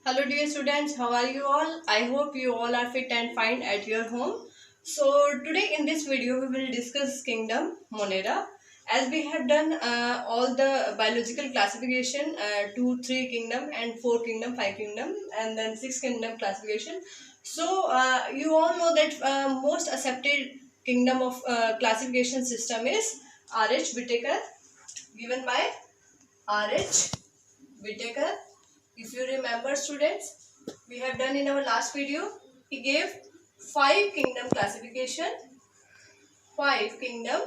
Hello dear students, how are you all? I hope you all are fit and fine at your home. So today in this video we will discuss kingdom Monera. As we have done all the biological classification 2, 3 kingdom and 4 kingdom, 5 kingdom and then 6 kingdom classification. So you all know that most accepted kingdom of classification system is R.H. Whittaker, given by R.H. Whittaker. If you remember students, we have done in our last video, he gave 5 kingdom classification, 5 kingdom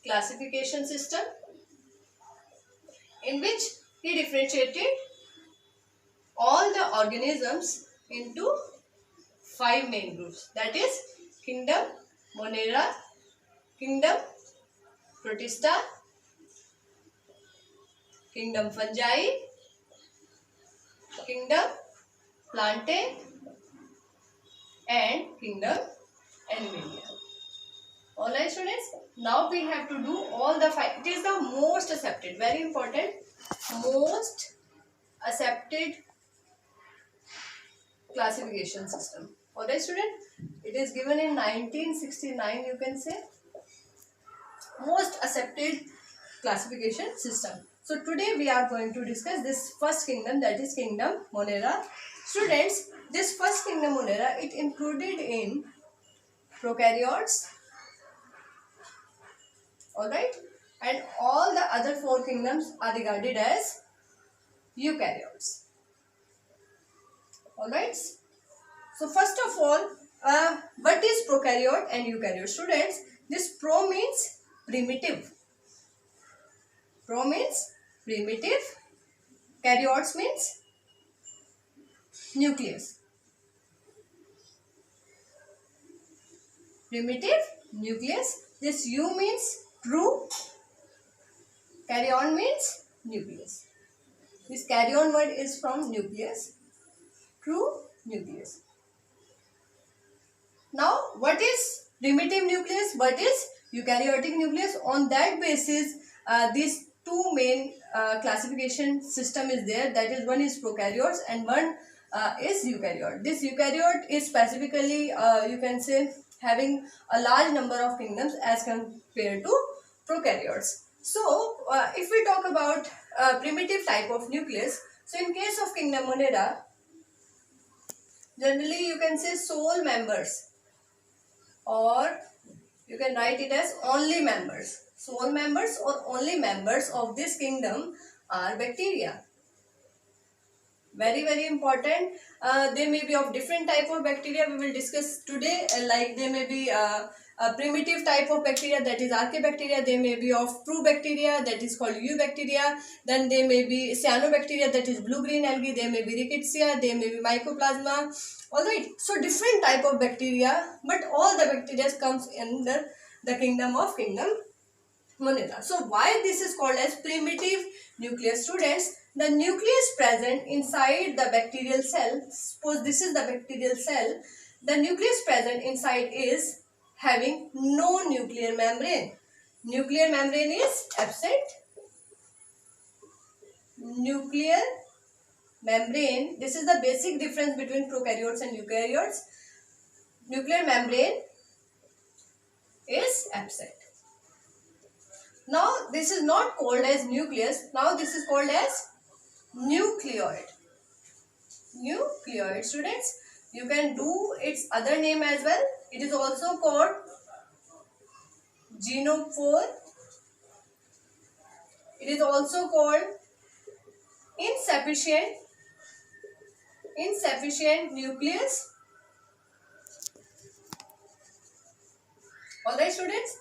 classification system in which he differentiated all the organisms into 5 main groups, that is kingdom Monera, kingdom Protista, kingdom Fungi, kingdom Plantae and kingdom Animalia. Alright students, now we have to do all the 5. It is the most accepted, very important, most accepted classification system. Alright student, it is given in 1969, you can say, most accepted classification system. So today we are going to discuss this first kingdom, that is kingdom Monera. Students, this first kingdom Monera, it included in prokaryotes, alright, and all the other 4 kingdoms are regarded as eukaryotes. Alright, so first of all, what is prokaryote and eukaryote? Students, this pro means primitive. Pro means primitive. Karyotes means nucleus. Primitive, nucleus. This U means true. Karyon means nucleus. This karyon word is from nucleus. True nucleus. Now, what is primitive nucleus? What is eukaryotic nucleus? On that basis, these 2 main classification system is there. That is, one is prokaryotes and one is eukaryote. This eukaryote is specifically, you can say, having a large number of kingdoms as compared to prokaryotes. So, if we talk about primitive type of nucleus, so in case of kingdom Monera, generally you can say sole members, or you can write it as only members. Sole members or only members of this kingdom are bacteria. Very, very important. They may be of different type of bacteria. We will discuss today. Like they may be a primitive type of bacteria, that is archaebacteria. They may be of true bacteria, that is called eubacteria. Then they may be cyanobacteria, that is blue-green algae. They may be rickettsia. They may be mycoplasma. Alright. So different type of bacteria, but all the bacteria comes under the kingdom of kingdom Monera. So why this is called as primitive nucleus, students? The nucleus present inside the bacterial cell, suppose this is the bacterial cell, the nucleus present inside is having no nuclear membrane. Nuclear membrane is absent. Nuclear membrane, this is the basic difference between prokaryotes and eukaryotes. Nuclear membrane is absent. Now this is not called as nucleus, now this is called as nucleoid. Nucleoid, students, you can do its other name as well. It is also called genophore. It is also called insufficient nucleus. Alright students,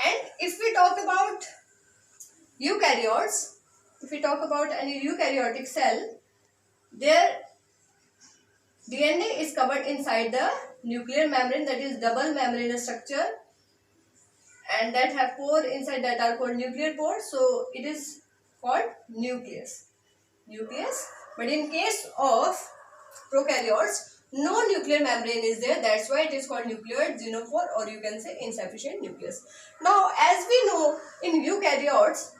and if we talk about eukaryotes, if we talk about any eukaryotic cell, their DNA is covered inside the nuclear membrane, that is double membranous structure, and that have pore inside that are called nuclear pores. So it is called nucleus. But in case of prokaryotes, no nuclear membrane is there, that's why it is called nucleoid, genophore, or you can say insufficient nucleus. Now as we know, in eukaryotes,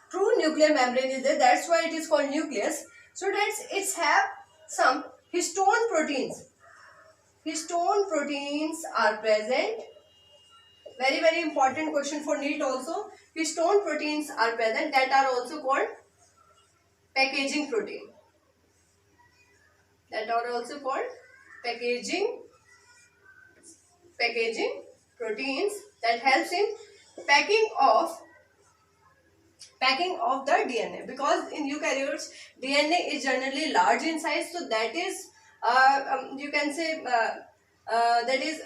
true nuclear membrane is there, that's why it is called nucleus. Students, it's have some histone proteins. Histone proteins are present. Very important question for NEET also. Histone proteins are present that are also called packaging protein. That are also called packaging proteins that helps in packing of the DNA, because in eukaryotes DNA is generally large in size, so that is you can say that is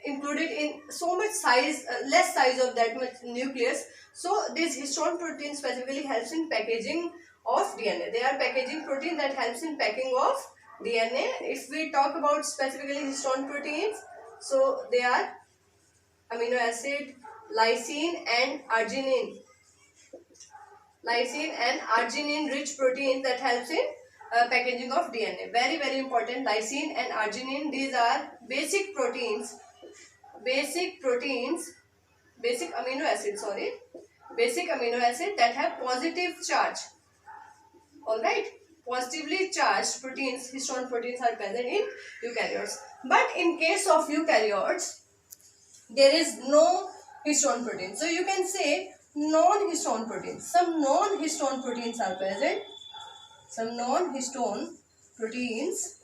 included in so much size, less size of that much nucleus. So this histone protein specifically helps in packaging of DNA. They are packaging protein that helps in packing of DNA. If we talk about specifically histone proteins, so they are amino acid, lysine and arginine. Lysine and arginine rich proteins that helps in packaging of DNA. Very important. Lysine and arginine, these are basic proteins, basic amino acids, basic amino acid that have positive charge. Alright, positively charged proteins, histone proteins are present in eukaryotes. But in case of eukaryotes, there is no histone protein. So you can say non-histone proteins. Some non-histone proteins are present. Some non-histone proteins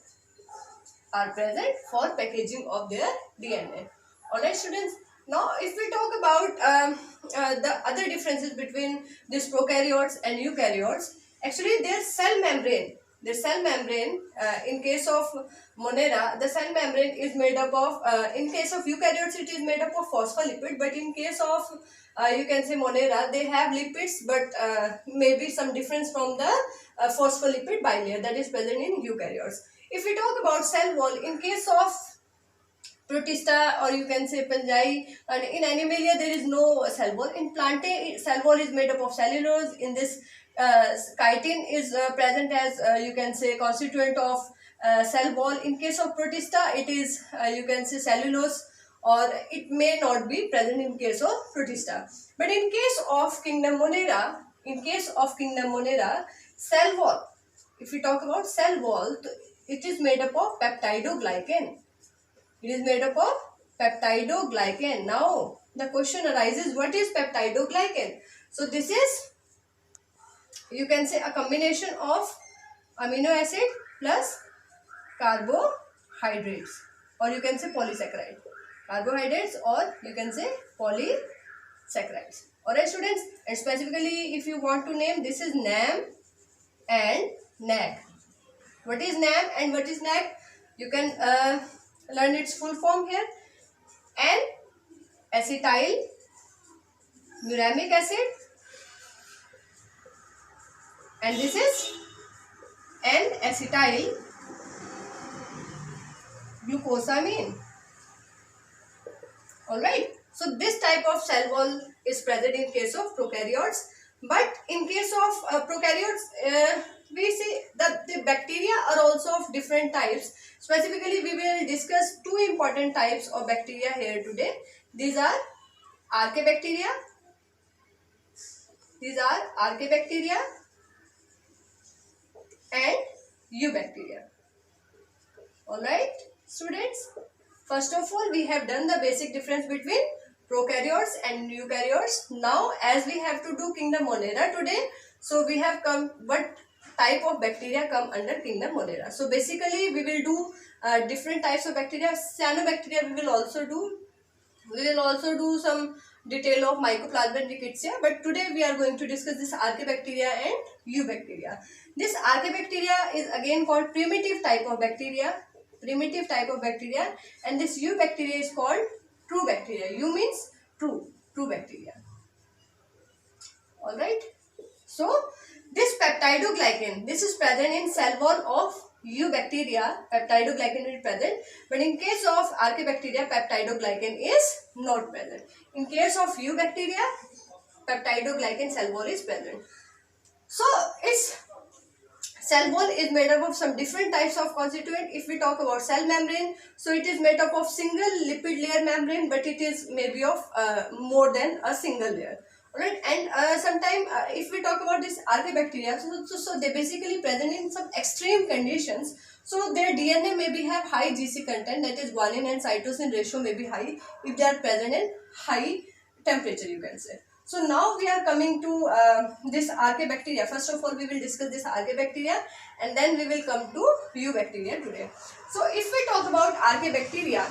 are present for packaging of their DNA. Alright students, now if we talk about the other differences between these prokaryotes and eukaryotes, actually their cell membrane, in case of Monera, the cell membrane is made up of, in case of eukaryotes it is made up of phospholipid, but in case of you can say Monera, they have lipids, but maybe some difference from the phospholipid bilayer that is present in eukaryotes. If we talk about cell wall, in case of Protista or you can say Pangai, and in Animalia there is no cell wall. In Plantae, cell wall is made up of cellulose. In this chitin is present as you can say constituent of cell wall. In case of Protista, it is you can say cellulose, or it may not be present in case of Protista. But in case of Kingdom Monera, cell wall, if we talk about cell wall, it is made up of peptidoglycan. It is made up of peptidoglycan. Now, the question arises, what is peptidoglycan? So, this is, you can say, a combination of amino acid plus carbohydrates, or you can say polysaccharide. Carbohydrates, or you can say polysaccharides. Alright students, and specifically if you want to name, this is NAM and NAG. What is NAM and what is NAG? You can learn its full form here. N-acetyl uramic acid, and this is N-acetyl glucosamine. Alright, so this type of cell wall is present in case of prokaryotes, but in case of prokaryotes, we see that the bacteria are also of different types. Specifically, we will discuss two important types of bacteria here today. These are Archaebacteria. And Eubacteria. Alright, students. First of all, we have done the basic difference between prokaryotes and eukaryotes. Now, as we have to do Kingdom Monera today, so we have come what type of bacteria come under Kingdom Monera. So basically, we will do different types of bacteria. Cyanobacteria we will also do. We will also do some detail of Mycoplasma and Rickettsia. But today we are going to discuss this Archaebacteria and Eubacteria. This Archaebacteria is again called primitive type of bacteria. And this Eubacteria is called true bacteria. Eu means true bacteria. Alright. So, this peptidoglycan, this is present in cell wall of Eubacteria. Peptidoglycan is present. But in case of Archaebacteria, peptidoglycan is not present. In case of Eubacteria, peptidoglycan cell wall is present. So, its cell wall is made up of some different types of constituent. If we talk about cell membrane, so it is made up of single lipid layer membrane, but it is maybe of more than a single layer. Alright, and sometime if we talk about this archaebacteria, so they basically present in some extreme conditions. So their DNA may be have high GC content, that is guanine and cytosine ratio may be high if they are present in high temperature, you can say. So now we are coming to this archaebacteria. First of all, we will discuss this archaebacteria and then we will come to eubacteria today. So if we talk about archaebacteria,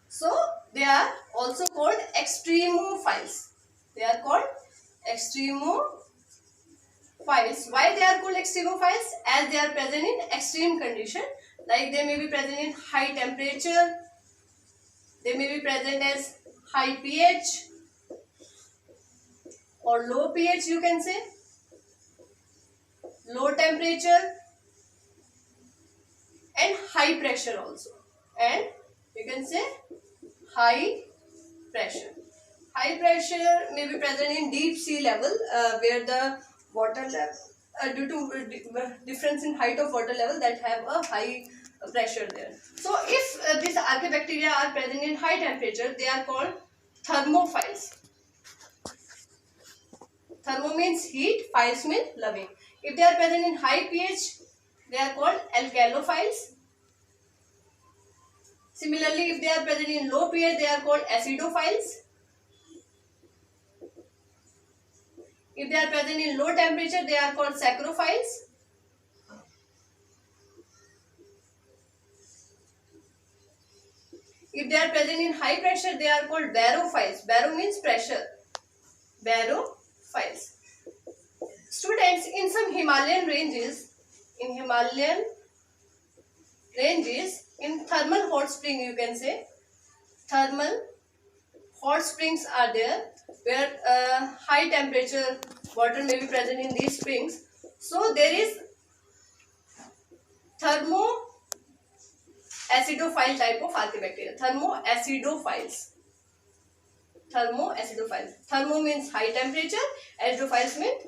so they are also called extremophiles. They are called extremophiles. Why they are called extremophiles? As they are present in extreme condition. Like they may be present in high temperature. They may be present as high pH or low pH, you can say. Low temperature and high pressure also. And you can say high pressure. High pressure may be present in deep sea level where the water level due to difference in height of water level that have a high pressure there. So if these archaebacteria are present in high temperature, they are called thermophiles. Thermo means heat, philes means loving. If they are present in high pH, they are called alkalophiles. Similarly, if they are present in low pH, they are called acidophiles. If they are present in low temperature, they are called saccharophiles. If they are present in high pressure, they are called barophiles. Baro means pressure. Barophiles. Students, in some Himalayan ranges, in thermal hot spring, you can say, thermal hot springs are there where high temperature water may be present in these springs. So there is thermoacidophile type of archaebacteria. Thermoacidophiles. Thermo means high temperature. Acidophiles means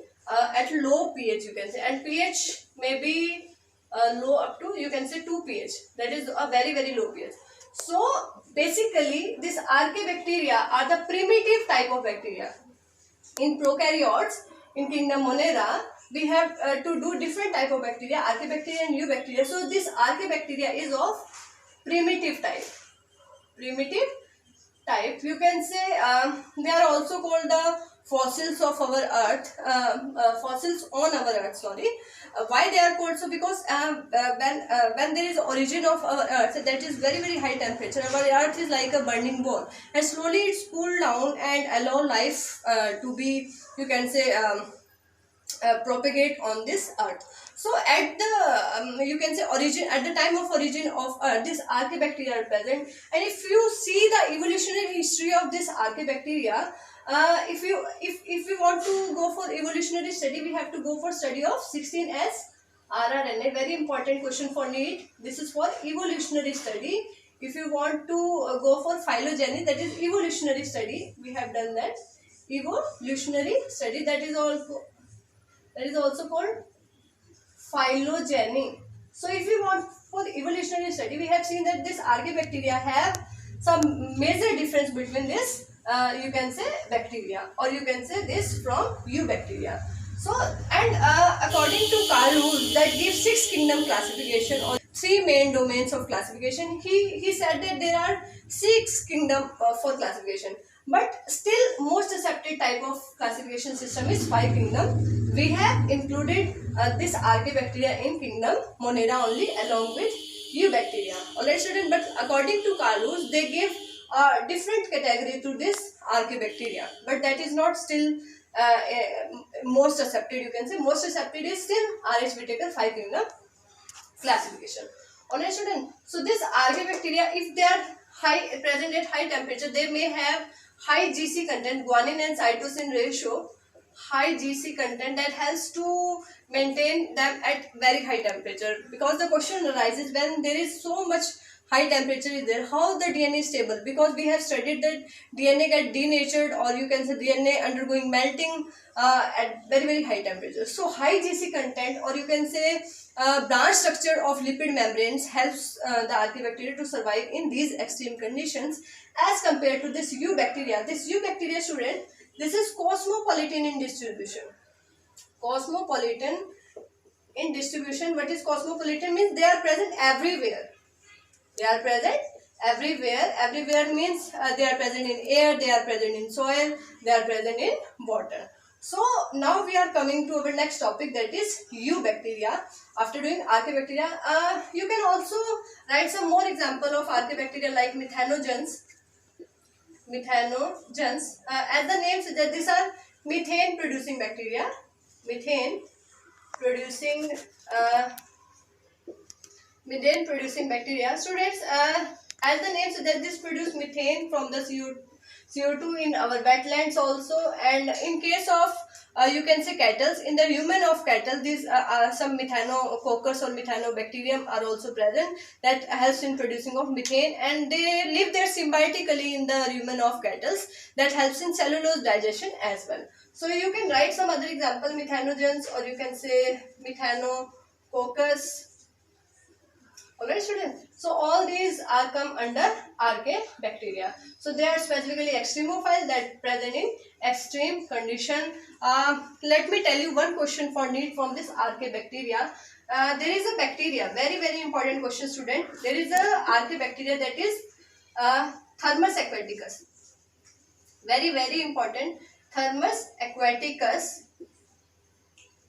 at low pH, you can say, and pH may be low up to, you can say, 2 pH. That is a very, very low pH. So basically these archaebacteria are the primitive type of bacteria. In prokaryotes, in kingdom Monera, we have to do different type of bacteria, archaebacteria and eubacteria. So this archaebacteria is of primitive type. You can say they are also called the fossils of our earth, fossils on our earth, sorry. Why they are called so? Because when there is origin of our earth, that is very, very high temperature. Our earth is like a burning ball, and slowly it's cooled down and allow life to be, you can say, propagate on this earth. So at the you can say origin, at the time of origin of earth, this archaebacteria are present. And if you see the evolutionary history of this archaebacteria, if we want to go for evolutionary study, we have to go for study of 16S rRNA. Very important question for NEET. This is for evolutionary study. If you want to go for phylogeny, that is evolutionary study, we have done that. Evolutionary study, that is also called phylogeny. So if we want for evolutionary study, we have seen that this archaebacteria have some major difference between this you can say bacteria, or you can say this from eubacteria. So and according to Carl Ruhl, that gives 6 kingdom classification or 3 main domains of classification. He said that there are 6 kingdom for classification, but still most accepted type of classification system is 5 kingdom. We have included this archaebacteria in kingdom Monera only, along with eubacteria. Alright students, but according to Carl Ruhl, they give a different category to this archaebacteria, but that is not still most accepted, you can say. Most accepted is still R.H. Whitaker 5 kingdom classification. Alright students, so this archaebacteria, if they are present at high temperature, they may have high GC content, guanine and cytosine ratio, high GC content that helps to maintain them at very high temperature. Because the question arises, when there is so much high temperature is there, how the DNA is stable? Because we have studied that DNA get denatured, or you can say DNA undergoing melting at very very high temperature. So high GC content, or you can say branch structure of lipid membranes helps the archaebacteria to survive in these extreme conditions as compared to this eubacteria. This eubacteria, student, this is cosmopolitan in distribution. Cosmopolitan in distribution. What is cosmopolitan? Means they are present everywhere. They are present everywhere. Everywhere means they are present in air, they are present in soil, they are present in water. So now we are coming to our next topic, that is eubacteria. After doing archaebacteria, you can also write some more example of archaebacteria like methanogens. Methanogens, as the name suggests, these are methane producing bacteria. Methane producing bacteria. Students, as the name suggests, this produce methane from the CO2 in our wetlands also, and in case of you can say cattle, in the human of cattle, these some methanococcus or methanobacterium are also present that helps in producing of methane, and they live there symbiotically in the human of cattle, that helps in cellulose digestion as well. So you can write some other example, methanogens, or you can say methanococcus. Alright, students. So all these are come under archaebacteria. So they are specifically extremophile, that present in extreme condition. Let me tell you one question for need from this archaebacteria. There is a bacteria, very very important question, student. There is a archaebacteria, that is Thermus aquaticus. Very very important. Thermus aquaticus.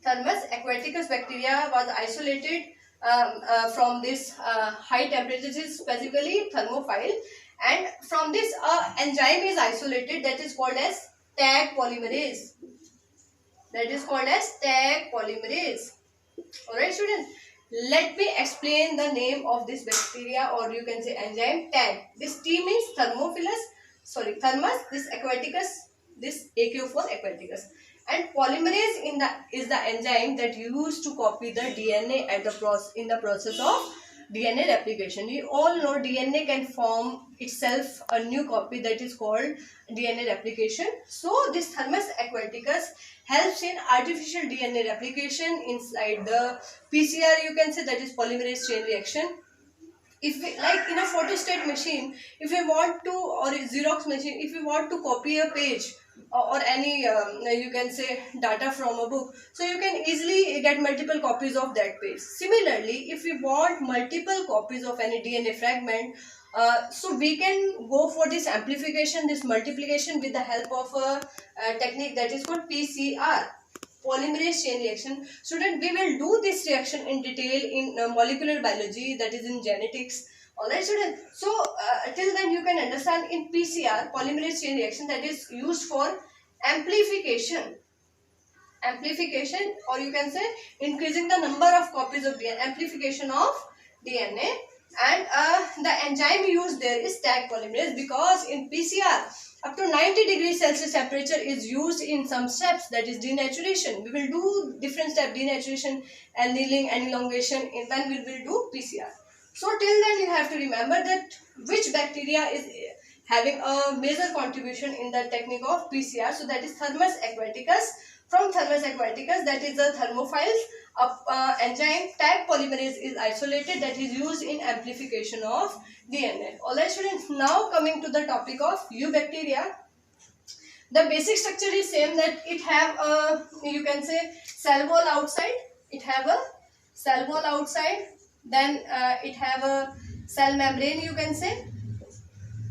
Thermus aquaticus bacteria was isolated from this high temperatures, specifically thermophile, and from this enzyme is isolated, that is called as Taq polymerase. That is called as Taq polymerase. Alright, students, let me explain the name of this bacteria, or you can say enzyme Taq. This T means Thermus, this aquaticus, this AQ4 aquaticus. And polymerase is the enzyme that used to copy the DNA at in the process of DNA replication. We all know DNA can form itself a new copy, that is called DNA replication. So this Thermus aquaticus helps in artificial DNA replication inside the PCR, you can say, that is polymerase chain reaction. If we, like in a photostat machine, if we want to, or a Xerox machine, if we want to copy a page or any you can say data from a book, so you can easily get multiple copies of that page. Similarly, if we want multiple copies of any DNA fragment, so we can go for this amplification, this multiplication, with the help of a technique that is called PCR, polymerase chain reaction. Student, we will do this reaction in detail in molecular biology, that is in genetics. Alright, student. So till then you can understand in PCR, polymerase chain reaction, that is used for amplification, or you can say increasing the number of copies of DNA, amplification of DNA. And the enzyme used there is Taq polymerase, because in PCR up to 90 degrees Celsius temperature is used in some steps, that is denaturation. We will do different steps, denaturation, annealing, and elongation, when we will do PCR. So till then you have to remember that which bacteria is having a major contribution in the technique of PCR. So that is Thermus aquaticus. From Thermus aquaticus, that is the thermophile enzyme Taq polymerase is isolated, that is used in amplification of DNA. Alright, students, now coming to the topic of eubacteria. The basic structure is same, that it have a, you can say, cell wall outside. It have a cell wall outside. Then it have a cell membrane, you can say,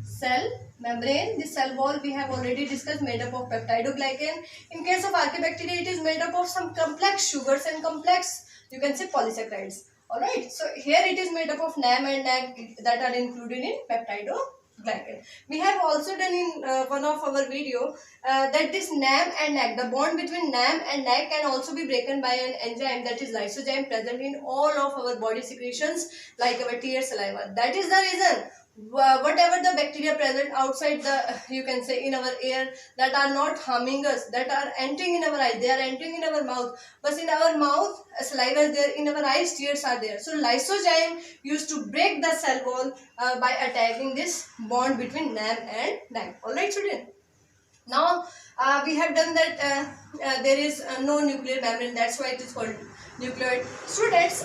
cell membrane. The cell wall we have already discussed, made up of peptidoglycan. In case of archaebacteria, it is made up of some complex sugars and complex, you can say, polysaccharides. Alright, so here it is made up of NAM and NAC that are included in peptidoglycan. We have also done in one of our video that this NAM and NAC, the bond between NAM and NAC can also be broken by an enzyme, that is lysozyme, present in all of our body secretions like our tear, saliva. That is the reason whatever the bacteria present outside the, you can say, in our air, that are not harming us, that are entering in our eyes, they are entering in our mouth. But in our mouth saliva is there, in our eyes tears are there. So lysozyme used to break the cell wall by attacking this bond between NAM and NAM. Alright student, now we have done that there is no nuclear membrane, that's why it is called nucleoid. Students,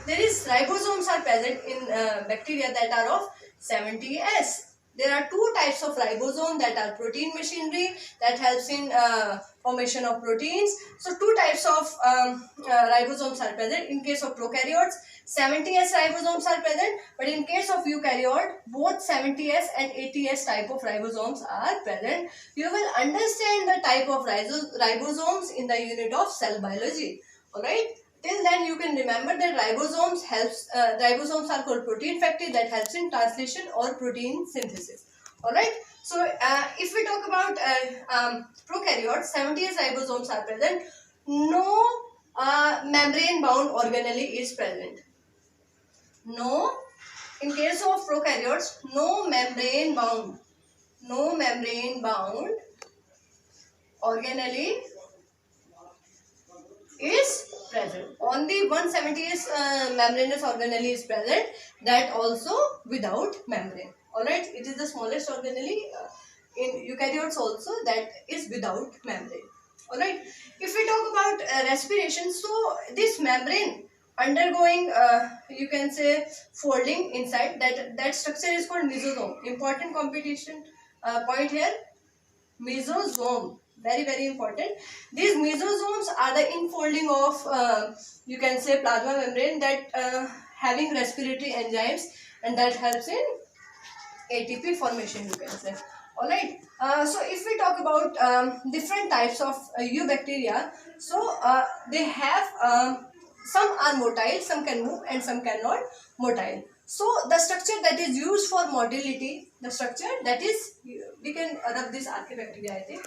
there is ribosomes are present in bacteria that are of 70S. There are two types of ribosome, that are protein machinery that helps in formation of proteins. So two types of ribosomes are present. In case of prokaryotes, 70S ribosomes are present, but in case of eukaryote, both 70S and 80S type of ribosomes are present. You will understand the type of ribosomes in the unit of cell biology. Alright. Till then you can remember that ribosomes are called protein factory that helps in translation or protein synthesis. Alright. So if we talk about prokaryotes, 70S ribosomes are present. No membrane bound organelle is present. No, in case of prokaryotes, no membrane bound organelle is present. Only 170S membranous organelle is present, that also without membrane. Alright, it is the smallest organelle in eukaryotes also, that is without membrane. Alright, if we talk about respiration, so this membrane undergoing you can say folding inside, that structure is called mesosome. Important competition point here, mesosome, very important. These mesosomes are the infolding of you can say plasma membrane, that having respiratory enzymes, and that helps in ATP formation, you can say. Alright, so if we talk about different types of eubacteria, so they have some are motile, some can move and some cannot motile. So the structure that is used for motility, the structure that is, we can rub this Archaebacteria, I think.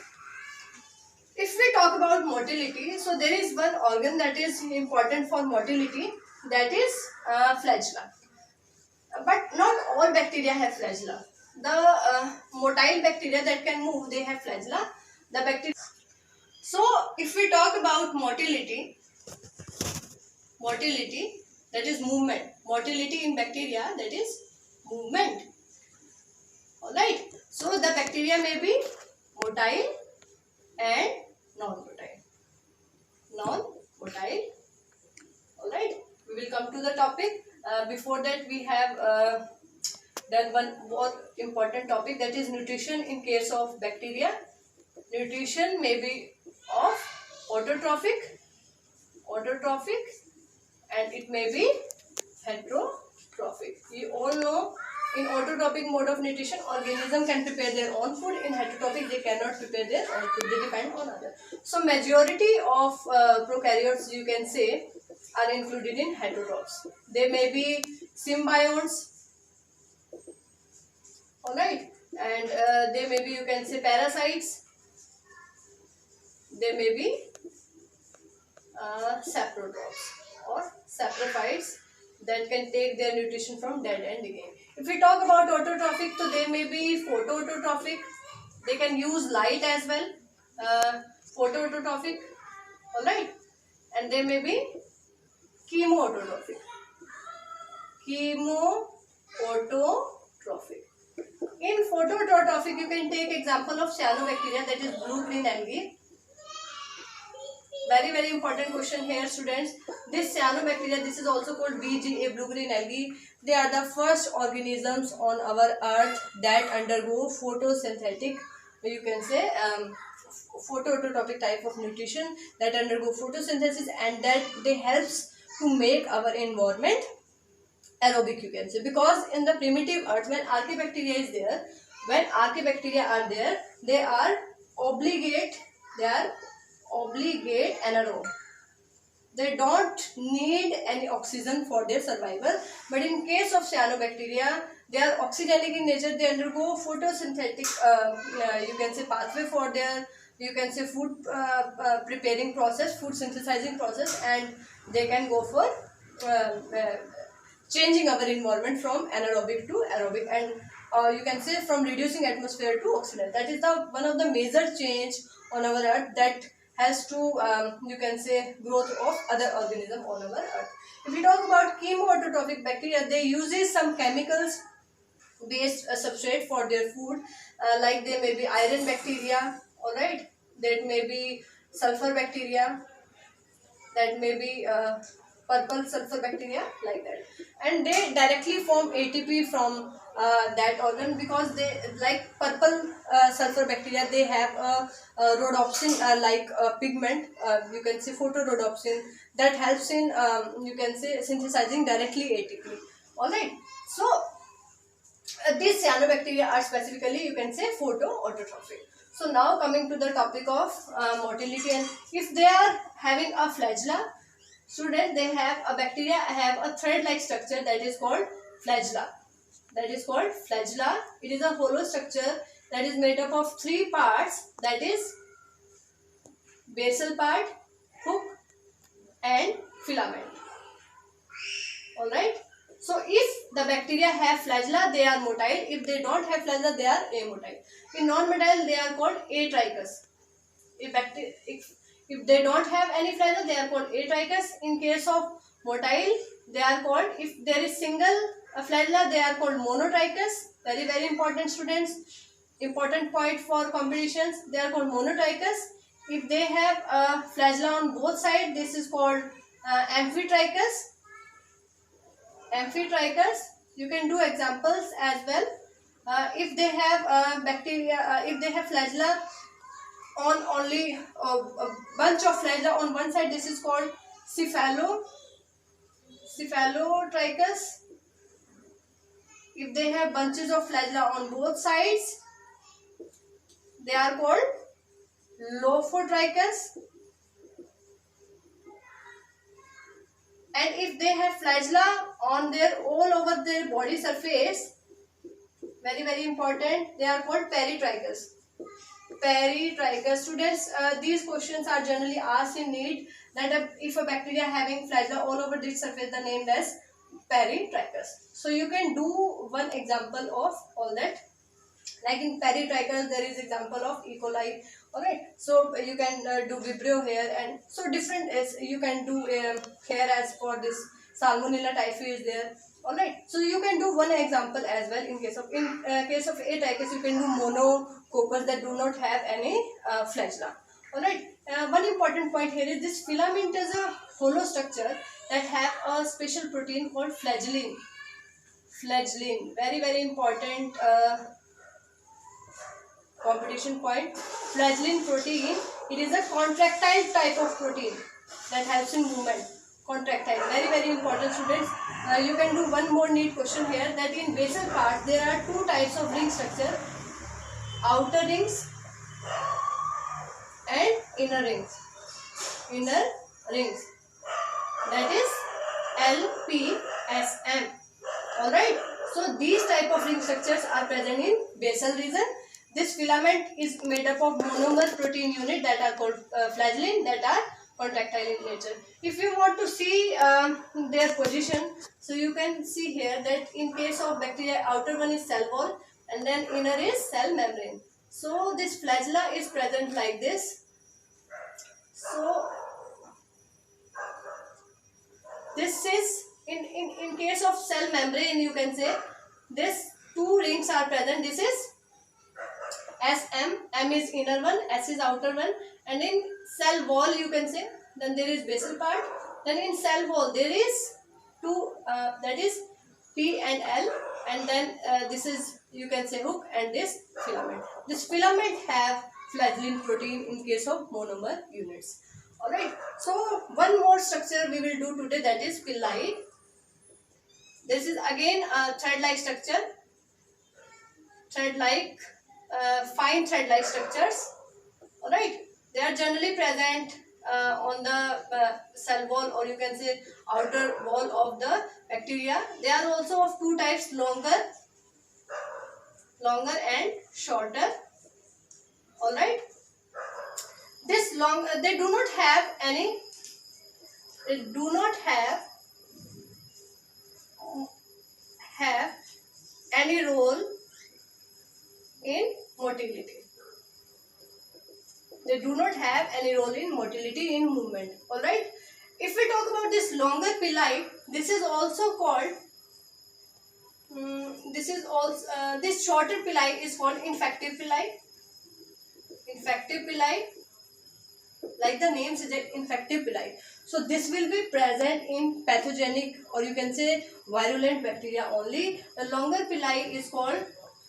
If we talk about motility, so there is one organ that is important for motility, that is flagella. But not all bacteria have flagella. The motile bacteria that can move, they have flagella. The bacteria. So if we talk about motility, that is movement. Motility in bacteria, that is movement. Alright. So the bacteria may be motile and non-motile. Alright. We will come to the topic. Before that, we have done one more important topic, that is nutrition in case of bacteria. Nutrition may be of autotrophic, and it may be heterotrophic. You all know, in autotrophic mode of nutrition, organism can prepare their own food. In heterotrophic, they cannot prepare their own food. They depend on others. So majority of prokaryotes, you can say, are included in heterotrophs. They may be symbionts, alright, and they may be, you can say, parasites. They may be saprotrophs or saprophytes that can take their nutrition from dead and decaying. If we talk about autotrophic, so they may be photoautotrophic. They can use light as well. Photoautotrophic, alright, and they may be chemoautotrophic. In photoautotrophic, you can take example of cyanobacteria, that is blue-green algae. Very important question here, students. This cyanobacteria, this is also called BGA, blue-green algae. They are the first organisms on our earth that undergo photosynthetic, you can say, photoautotrophic type of nutrition, that undergo photosynthesis, and that they helps to make our environment aerobic, you can say. Because in the primitive earth, when Archaebacteria is there, they are obligate anaerobe. They don't need any oxygen for their survival. But in case of cyanobacteria, they are oxygenic in nature. They undergo photosynthetic, you can say, pathway for their, you can say, food preparing process, food synthesizing process, and they can go for changing our environment from anaerobic to aerobic, and you can say from reducing atmosphere to oxygen. That is the one of the major change on our earth that has to you can say growth of other organism on our earth. If we talk about chemoautotrophic bacteria, they uses some chemicals based substrate for their food, like they may be iron bacteria, all right, that may be sulfur bacteria, that may be purple sulfur bacteria, like that, and they directly form ATP from that organ, because they, like purple sulfur bacteria, they have a rhodopsin like pigment, you can say photorhodopsin, that helps in you can say synthesizing directly ATP, all right. So these cyanobacteria are specifically, you can say, photoautotrophic. So now coming to the topic of motility, and if they are having a flagella, student, they have a bacteria have a thread-like structure that is called flagella. That is called flagella. It is a hollow structure that is made up of three parts. That is basal part, hook, and filament. All right. So if the bacteria have flagella, they are motile. If they don't have flagella, they are amotile. In non-motile, they are called atrichous. If they don't have any flagella, they are called atrichous. In case of motile, they are called, if there is single flagella, they are called monotrichous. Very, very important, students. Important point for competitions. They are called monotrichous. If they have a flagella on both sides, this is called amphitrichous. Amphitrichous. You can do examples as well. If they have bacteria, if they have flagella on only a bunch of flagella on one side, this is called cephalotrichous. If they have bunches of flagella on both sides, they are called lophotrichous. And if they have flagella on their all over their body surface, very, very important, they are called peritrichous. Peritrichous. Students, these questions are generally asked in NEET, that if a bacteria having flagella all over its surface, the name as peritrichous. So you can do one example of all that. Like in peritrichous, there is example of E. coli. Alright, so you can do Vibrio here, and so different as you can do here as for this Salmonella typhi is there. Alright, so you can do one example as well. In case of atrichous, you can do monococcus that do not have any flagella. Alright, one important point here is this filament is a hollow structure that have a special protein called flagellin. Flagellin, very, very important competition point. Flagellin protein, it is a contractile type of protein that helps in movement. Contractile, very, very important, students. You can do one more neat question here, that in basal part there are two types of ring structure, outer rings and inner rings. Inner rings, that is LPSM. Alright, so these type of ring structures are present in basal region. This filament is made up of monomer protein unit that are called flagellin, that are contractile in nature. If you want to see their position, so you can see here that in case of bacteria, outer one is cell wall and then inner is cell membrane. So this flagella is present like this. So this is in case of cell membrane, you can say this two rings are present. This is SM, M is inner one, S is outer one, and in cell wall you can say, then there is basal part, then in cell wall there is two, that is P and L, and then this is, you can say, hook, and this filament. This filament have flagellin protein in case of monomer units. Alright, so one more structure we will do today, that is villi. This is again a thread-like structure, fine thread-like structures. Alright, they are generally present on the cell wall, or you can say outer wall of the bacteria. They are also of two types, longer and shorter. Alright, this long, they do not have have any role in motility. They do not have any role in motility in movement. Alright. If we talk about this longer pili, this is also called this shorter pili is called infective pili. Infective pili, like the name says, infective pili. So this will be present in pathogenic, or you can say virulent bacteria only. The longer pili is called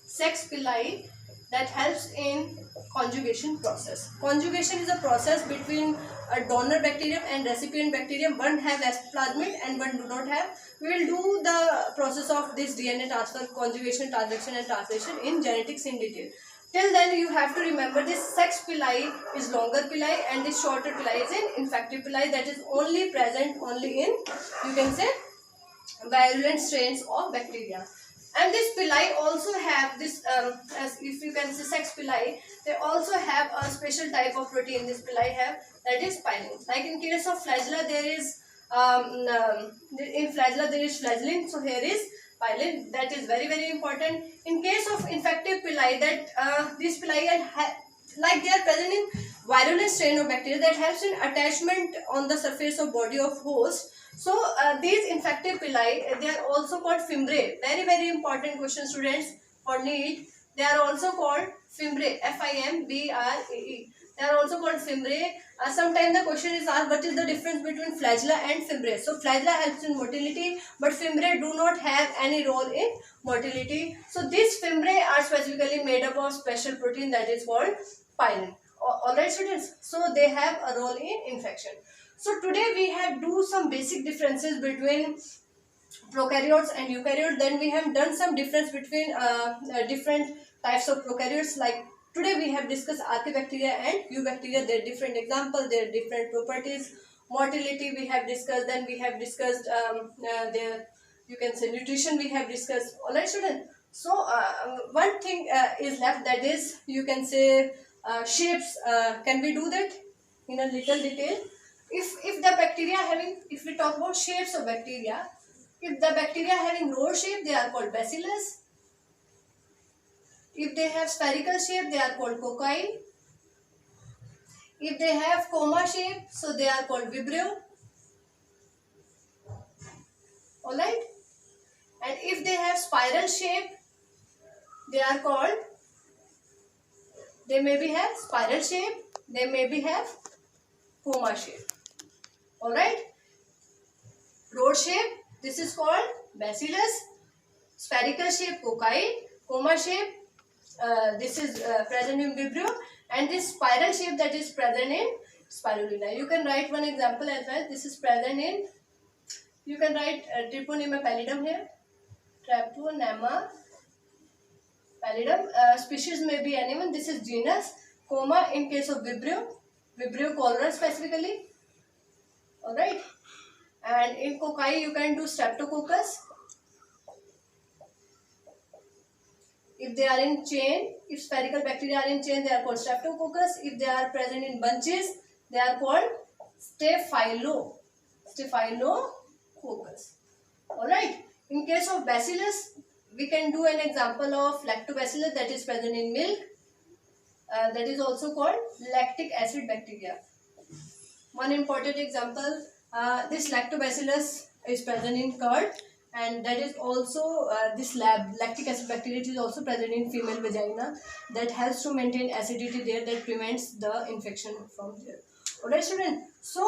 sex pili, that helps in conjugation process. Conjugation is a process between a donor bacterium and recipient bacterium. One have S plasmid and one do not have. We will do the process of this DNA transfer, conjugation, transaction and translation in genetics in detail. Till then you have to remember this sex pili is longer pili and this shorter pili is an infective pili, that is only present only in, you can say, virulent strains of bacteria. And this pili also have this, as if you can say sex pili, they also have a special type of protein this pili have, that is pilin. Like in case of flagella there is, in flagella there is flagellin, so here is pilin, that is very very important. In case of infective pili, that these pili like they are present in virulent strain of bacteria, that helps in attachment on the surface of body of host. So these infective pili, they are also called fimbriae. Very very important question, students, for NEET. They are also called fimbriae, Fimbrae. They are also called fimbriae. Sometimes the question is asked, what is the difference between flagella and fimbriae? So flagella helps in motility, but fimbriae do not have any role in motility. So these fimbriae are specifically made up of special protein that is called pilin. Alright students, so they have a role in infection. So today we have do some basic differences between prokaryotes and eukaryotes. Then we have done some difference between different types of prokaryotes. Like today we have discussed archaebacteria and eubacteria, their different examples, their different properties. Motility we have discussed, then we have discussed their, you can say, nutrition we have discussed. Alright students, so one thing is left, that is, you can say, shapes. Can we do that in a little detail? If the bacteria having, if we talk about shapes of bacteria, if the bacteria having roll shape, they are called bacillus. If they have spherical shape, they are called cocci. If they have coma shape, so they are called vibrio. Alright. And if they have spiral shape, they are called, they maybe have spiral shape, they maybe have coma shape. Alright. Roll shape, this is called bacillus. Spherical shape, cocci. Coma shape, this is present in vibrio. And this spiral shape, that is present in spirulina. You can write one example as well. This is present in, you can write Treponema pallidum here. Treponema pallidum. Species may be anyone. This is genus. Coma in case of vibrio. Vibrio cholera specifically. Alright. And in cocci you can do streptococcus. If they are in chain, if spherical bacteria are in chain, they are called streptococcus. If they are present in bunches, they are called staphylococcus. Alright. In case of bacillus, we can do an example of lactobacillus, that is present in milk. That is also called lactic acid bacteria. One important example, this lactobacillus is present in curd, and that is also this lactic acid bacteria is also present in female vagina, that helps to maintain acidity there, that prevents the infection from there. Alright students, so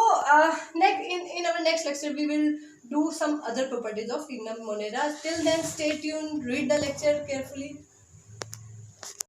in our next lecture we will do some other properties of Kingdom Monera. Till then, stay tuned, read the lecture carefully.